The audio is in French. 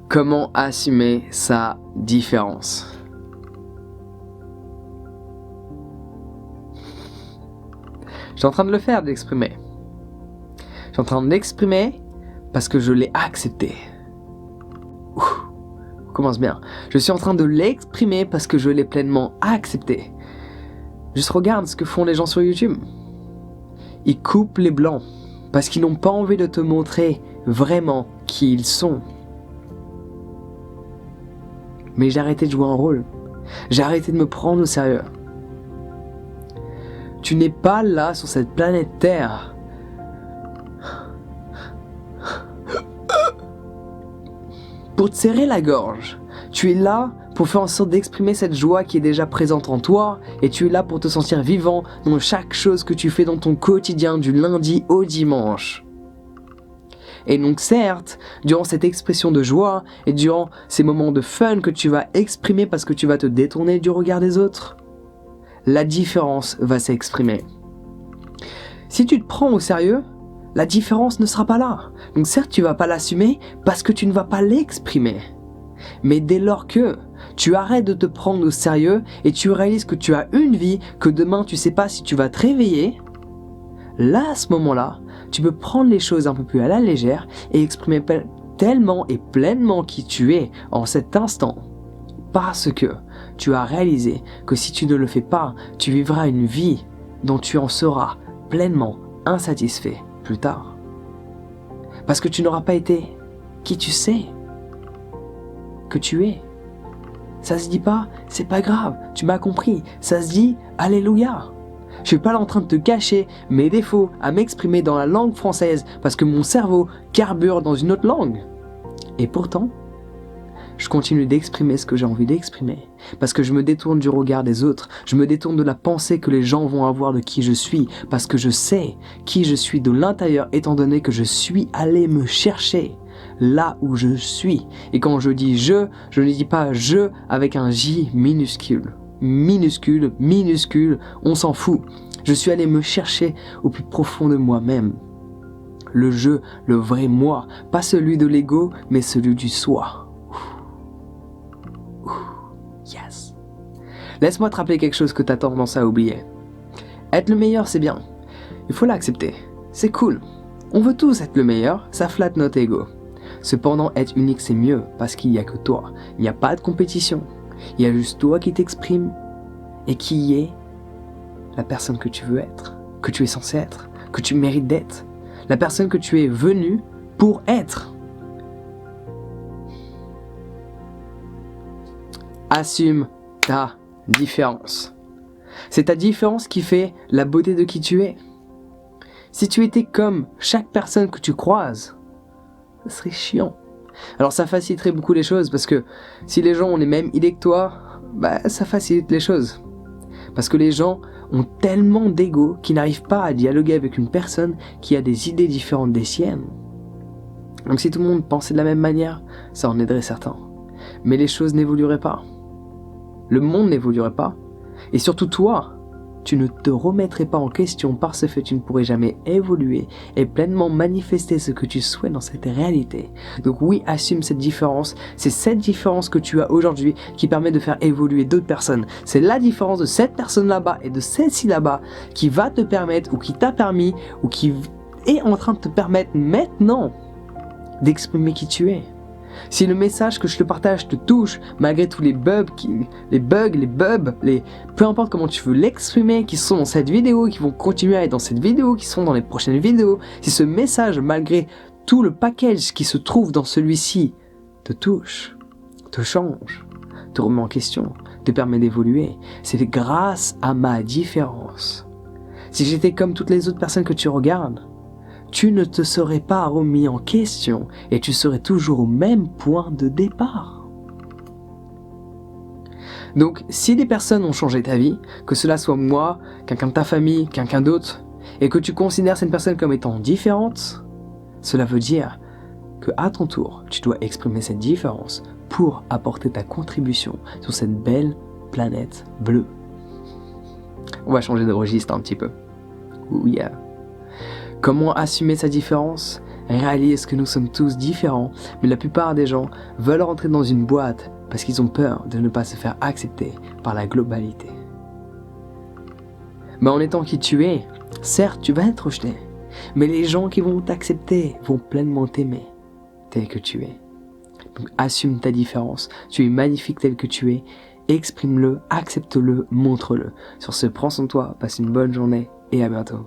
Comment assumer sa différence? Je suis en train de le faire, de l'exprimer. Je suis en train de l'exprimer parce que je l'ai accepté. On commence bien. Je suis en train de l'exprimer parce que je l'ai pleinement accepté. Juste regarde ce que font les gens sur YouTube. Ils coupent les blancs parce qu'ils n'ont pas envie de te montrer vraiment qui ils sont. Mais j'ai arrêté de jouer un rôle. J'ai arrêté de me prendre au sérieux. Tu n'es pas là sur cette planète Terre pour te serrer la gorge. Tu es là pour faire en sorte d'exprimer cette joie qui est déjà présente en toi, et tu es là pour te sentir vivant dans chaque chose que tu fais dans ton quotidien du lundi au dimanche. Et donc certes, durant cette expression de joie et durant ces moments de fun que tu vas exprimer parce que tu vas te détourner du regard des autres, la différence va s'exprimer. Si tu te prends au sérieux, la différence ne sera pas là. Donc certes, tu vas pas l'assumer parce que tu ne vas pas l'exprimer. Mais dès lors que tu arrêtes de te prendre au sérieux et tu réalises que tu as une vie, que demain tu sais pas si tu vas te réveiller, là à ce moment-là, tu peux prendre les choses un peu plus à la légère et exprimer tellement et pleinement qui tu es en cet instant. Parce que tu as réalisé que si tu ne le fais pas, tu vivras une vie dont tu en seras pleinement insatisfait plus tard. Parce que tu n'auras pas été qui tu sais que tu es. Ça se dit pas, c'est pas grave, tu m'as compris. Ça se dit, alléluia. Je suis pas là en train de te cacher mes défauts à m'exprimer dans la langue française parce que mon cerveau carbure dans une autre langue. Et pourtant, je continue d'exprimer ce que j'ai envie d'exprimer parce que je me détourne du regard des autres, je me détourne de la pensée que les gens vont avoir de qui je suis parce que je sais qui je suis de l'intérieur étant donné que je suis allé me chercher là où je suis. Et quand je dis je ne dis pas je avec un J minuscule. Minuscule, on s'en fout. Je suis allé me chercher au plus profond de moi-même. Le je, le vrai moi, pas celui de l'ego, mais celui du soi. Yes. Laisse-moi te rappeler quelque chose que t'as tendance à oublier. Être le meilleur, c'est bien. Il faut l'accepter. C'est cool. On veut tous être le meilleur, ça flatte notre ego. Cependant, être unique, c'est mieux, parce qu'il n'y a que toi. Il n'y a pas de compétition. Il y a juste toi qui t'exprime et qui est la personne que tu veux être, que tu es censé être, que tu mérites d'être, la personne que tu es venu pour être. Assume ta différence. C'est ta différence qui fait la beauté de qui tu es. Si tu étais comme chaque personne que tu croises, ça serait chiant. Alors ça faciliterait beaucoup les choses parce que si les gens ont les mêmes idées que toi, ça facilite les choses. Parce que les gens ont tellement d'ego qu'ils n'arrivent pas à dialoguer avec une personne qui a des idées différentes des siennes. Donc si tout le monde pensait de la même manière, ça en aiderait certains. Mais les choses n'évolueraient pas. Le monde n'évoluerait pas. Et surtout toi, tu ne te remettrais pas en question parce que tu ne pourrais jamais évoluer et pleinement manifester ce que tu souhaites dans cette réalité. Donc oui, assume cette différence. C'est cette différence que tu as aujourd'hui qui permet de faire évoluer d'autres personnes. C'est la différence de cette personne là-bas et de celle-ci là-bas qui va te permettre ou qui t'a permis ou qui est en train de te permettre maintenant d'exprimer qui tu es. Si le message que je te partage te touche, malgré tous les bugs, peu importe comment tu veux l'exprimer, qui sont dans cette vidéo, qui vont continuer à être dans cette vidéo, qui sont dans les prochaines vidéos, si ce message, malgré tout le package qui se trouve dans celui-ci, te touche, te change, te remet en question, te permet d'évoluer, c'est grâce à ma différence. Si j'étais comme toutes les autres personnes que tu regardes, tu ne te serais pas remis en question et tu serais toujours au même point de départ. Donc, si des personnes ont changé ta vie, que cela soit moi, quelqu'un de ta famille, quelqu'un d'autre, et que tu considères cette personne comme étant différente, cela veut dire que à ton tour, tu dois exprimer cette différence pour apporter ta contribution sur cette belle planète bleue. On va changer de registre un petit peu. Oh yeah. Comment assumer sa différence? Réalise que nous sommes tous différents, mais la plupart des gens veulent rentrer dans une boîte parce qu'ils ont peur de ne pas se faire accepter par la globalité. Mais en étant qui tu es, certes tu vas être rejeté, mais les gens qui vont t'accepter vont pleinement t'aimer tel que tu es. Donc assume ta différence, tu es magnifique tel que tu es, exprime-le, accepte-le, montre-le. Sur ce, prends soin de toi, passe une bonne journée et à bientôt.